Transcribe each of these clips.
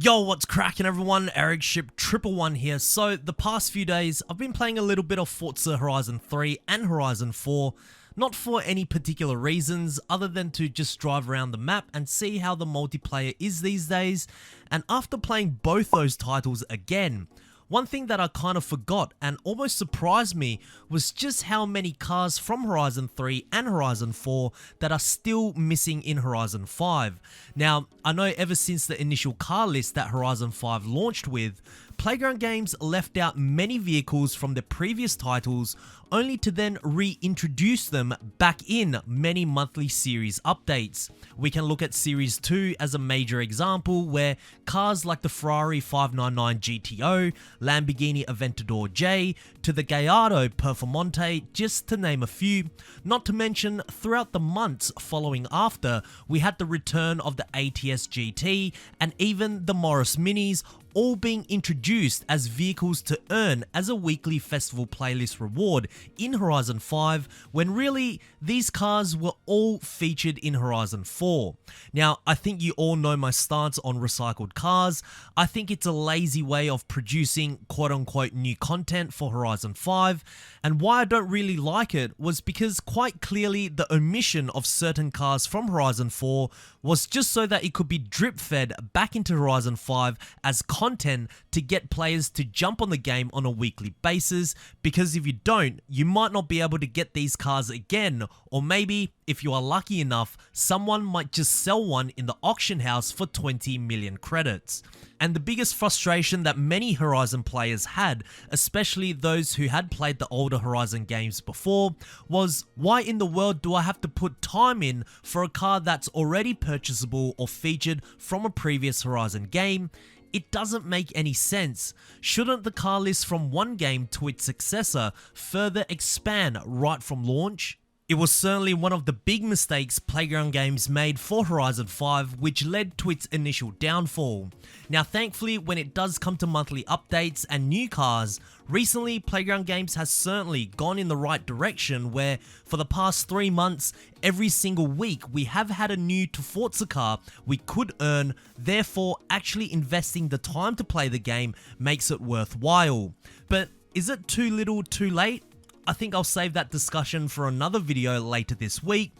Yo, what's cracking everyone? Eric Ship 111 here. So, the past few days, I've been playing a little bit of Forza Horizon 3 and Horizon 4, not for any particular reasons other than to just drive around the map and see how the multiplayer is these days. And after playing both those titles again, one thing that I kind of forgot and almost surprised me was just how many cars from Horizon 3 and Horizon 4 that are still missing in Horizon 5. Now, I know ever since the initial car list that Horizon 5 launched with, Playground Games left out many vehicles from the previous titles only to then reintroduce them back in many monthly series updates. We can look at Series 2 as a major example where cars like the Ferrari 599 GTO, Lamborghini Aventador J, to the Gallardo Performante, just to name a few. Not to mention, throughout the months following after, we had the return of the ATS GT and even the Morris Minis, all being introduced as vehicles to earn as a weekly festival playlist reward in Horizon 5, when really these cars were all featured in Horizon 4. Now, I think you all know my stance on recycled cars. I think it's a lazy way of producing quote-unquote new content for Horizon 5, and why I don't really like it was because quite clearly the omission of certain cars from Horizon 4 was just so that it could be drip-fed back into Horizon 5 as content to get players to jump on the game on a weekly basis, because if you don't, you might not be able to get these cars again, or maybe, if you are lucky enough, someone might just sell one in the auction house for 20 million credits. And the biggest frustration that many Horizon players had, especially those who had played the older Horizon games before, was why in the world do I have to put time in for a car that's already purchasable or featured from a previous Horizon game? It doesn't make any sense. Shouldn't the car list from one game to its successor further expand right from launch? It was certainly one of the big mistakes Playground Games made for Horizon 5, which led to its initial downfall. Now, thankfully, when it does come to monthly updates and new cars, recently Playground Games has certainly gone in the right direction, where for the past 3 months, every single week we have had a new to Forza car we could earn, therefore actually investing the time to play the game makes it worthwhile. But is it too little too late? I think I'll save that discussion for another video later this week,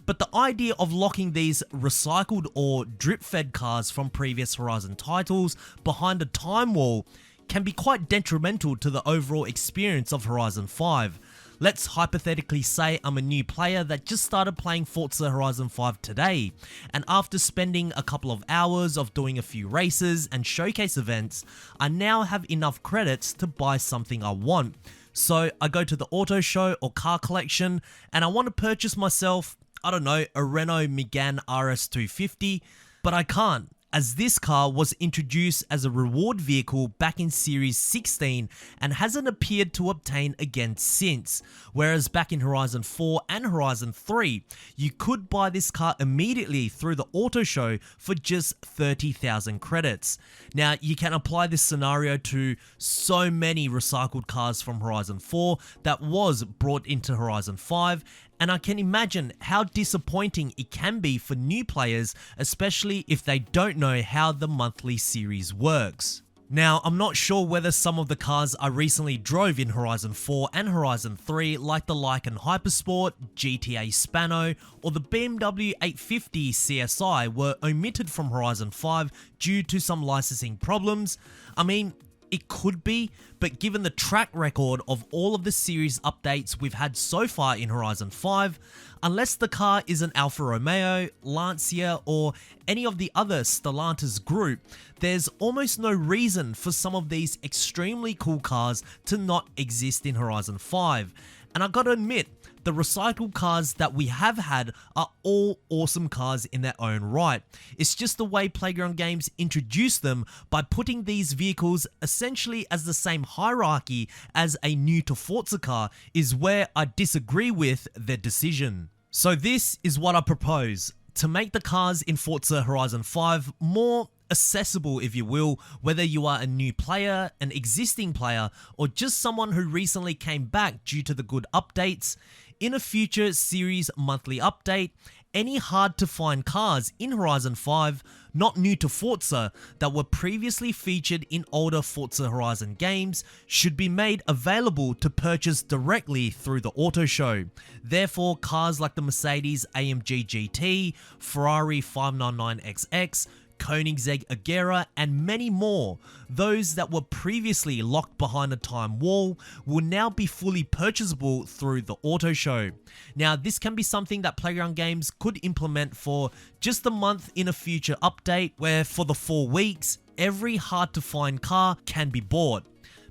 but the idea of locking these recycled or drip-fed cars from previous Horizon titles behind a time wall can be quite detrimental to the overall experience of Horizon 5. Let's hypothetically say I'm a new player that just started playing Forza Horizon 5 today, and after spending a couple of hours of doing a few races and showcase events, I now have enough credits to buy something I want. So I go to the auto show or car collection and I want to purchase myself, I don't know, a Renault Megane RS250, but I can't, as this car was introduced as a reward vehicle back in Series 16 and hasn't appeared to obtain again since. Whereas back in Horizon 4 and Horizon 3, you could buy this car immediately through the auto show for just 30,000 credits. Now, you can apply this scenario to so many recycled cars from Horizon 4 that was brought into Horizon 5, and I can imagine how disappointing it can be for new players, especially if they don't know how the monthly series works. Now, I'm not sure whether some of the cars I recently drove in Horizon 4 and Horizon 3, like the Lykan Hypersport, GTA Spano, or the BMW 850 CSI were omitted from Horizon 5 due to some licensing problems. I mean, it could be, but given the track record of all of the series updates we've had so far in Horizon 5, unless the car is an Alfa Romeo, Lancia, or any of the other Stellantis group, there's almost no reason for some of these extremely cool cars to not exist in Horizon 5. And I gotta admit, the recycled cars that we have had are all awesome cars in their own right. It's just the way Playground Games introduce them by putting these vehicles essentially as the same hierarchy as a new to Forza car is where I disagree with their decision. So this is what I propose: to make the cars in Forza Horizon 5 more accessible, if you will, whether you are a new player, an existing player, or just someone who recently came back due to the good updates. In a future series monthly update, any hard to find cars in Horizon 5 not new to Forza that were previously featured in older Forza Horizon games should be made available to purchase directly through the auto show. Therefore, cars like the Mercedes AMG GT, Ferrari 599XX, Koenigsegg Agera, and many more, those that were previously locked behind a time wall, will now be fully purchasable through the auto show. Now, this can be something that Playground Games could implement for just a month in a future update, where for the 4 weeks, every hard to find car can be bought.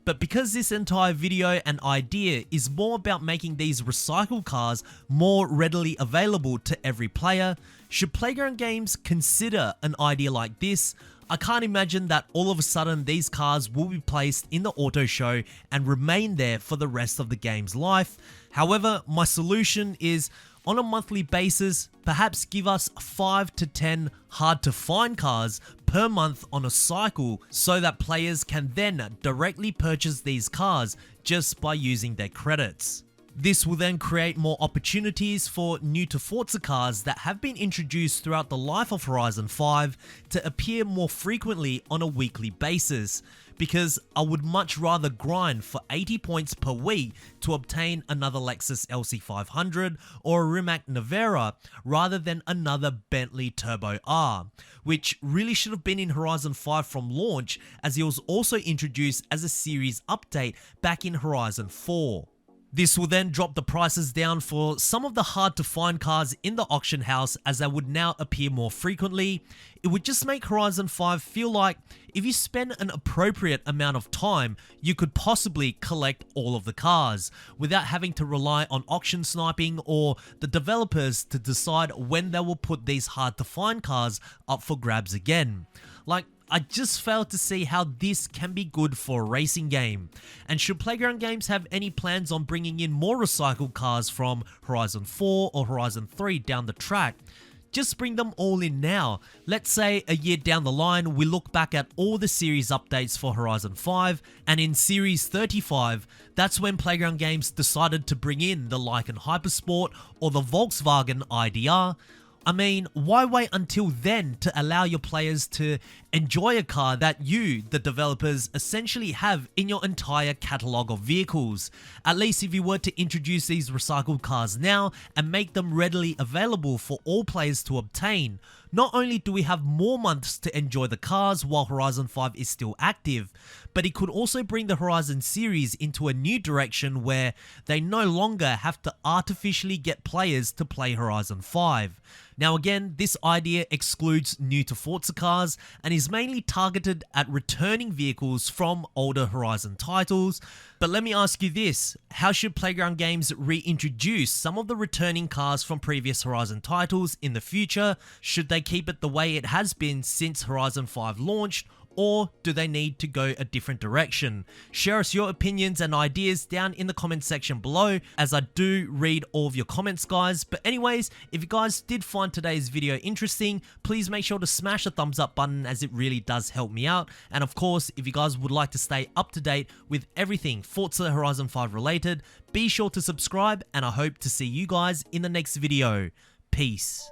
But because this entire video and idea is more about making these recycled cars more readily available to every player, should Playground Games consider an idea like this? I can't imagine that all of a sudden these cars will be placed in the auto show and remain there for the rest of the game's life. However, my solution is, on a monthly basis, perhaps give us 5 to 10 hard to find cars per month on a cycle, so that players can then directly purchase these cars just by using their credits. This will then create more opportunities for new to Forza cars that have been introduced throughout the life of Horizon 5 to appear more frequently on a weekly basis, because I would much rather grind for 80 points per week to obtain another Lexus LC500 or a Rimac Nevera rather than another Bentley Turbo R, which really should have been in Horizon 5 from launch, as it was also introduced as a series update back in Horizon 4. This will then drop the prices down for some of the hard to find cars in the auction house, as they would now appear more frequently. It would just make Horizon 5 feel like if you spend an appropriate amount of time, you could possibly collect all of the cars without having to rely on auction sniping or the developers to decide when they will put these hard to find cars up for grabs again. I just fail to see how this can be good for a racing game. And should Playground Games have any plans on bringing in more recycled cars from Horizon 4 or Horizon 3 down the track, just bring them all in now. Let's say a year down the line, we look back at all the series updates for Horizon 5, and in Series 35, that's when Playground Games decided to bring in the Lykan Hypersport or the Volkswagen IDR. I mean, why wait until then to allow your players to enjoy a car that you, the developers, essentially have in your entire catalogue of vehicles? At least if you were to introduce these recycled cars now and make them readily available for all players to obtain, not only do we have more months to enjoy the cars while Horizon 5 is still active, but it could also bring the Horizon series into a new direction where they no longer have to artificially get players to play Horizon 5. Now again, this idea excludes new to Forza cars and is mainly targeted at returning vehicles from older Horizon titles. But let me ask you this, how should Playground Games reintroduce some of the returning cars from previous Horizon titles in the future? Should they keep it the way it has been since Horizon 5 launched, or do they need to go a different direction? Share us your opinions and ideas down in the comment section below, as I do read all of your comments, guys. But anyways, if you guys did find today's video interesting, please make sure to smash the thumbs up button, as it really does help me out. And of course, if you guys would like to stay up to date with everything Forza Horizon 5 related, be sure to subscribe, and I hope to see you guys in the next video. Peace.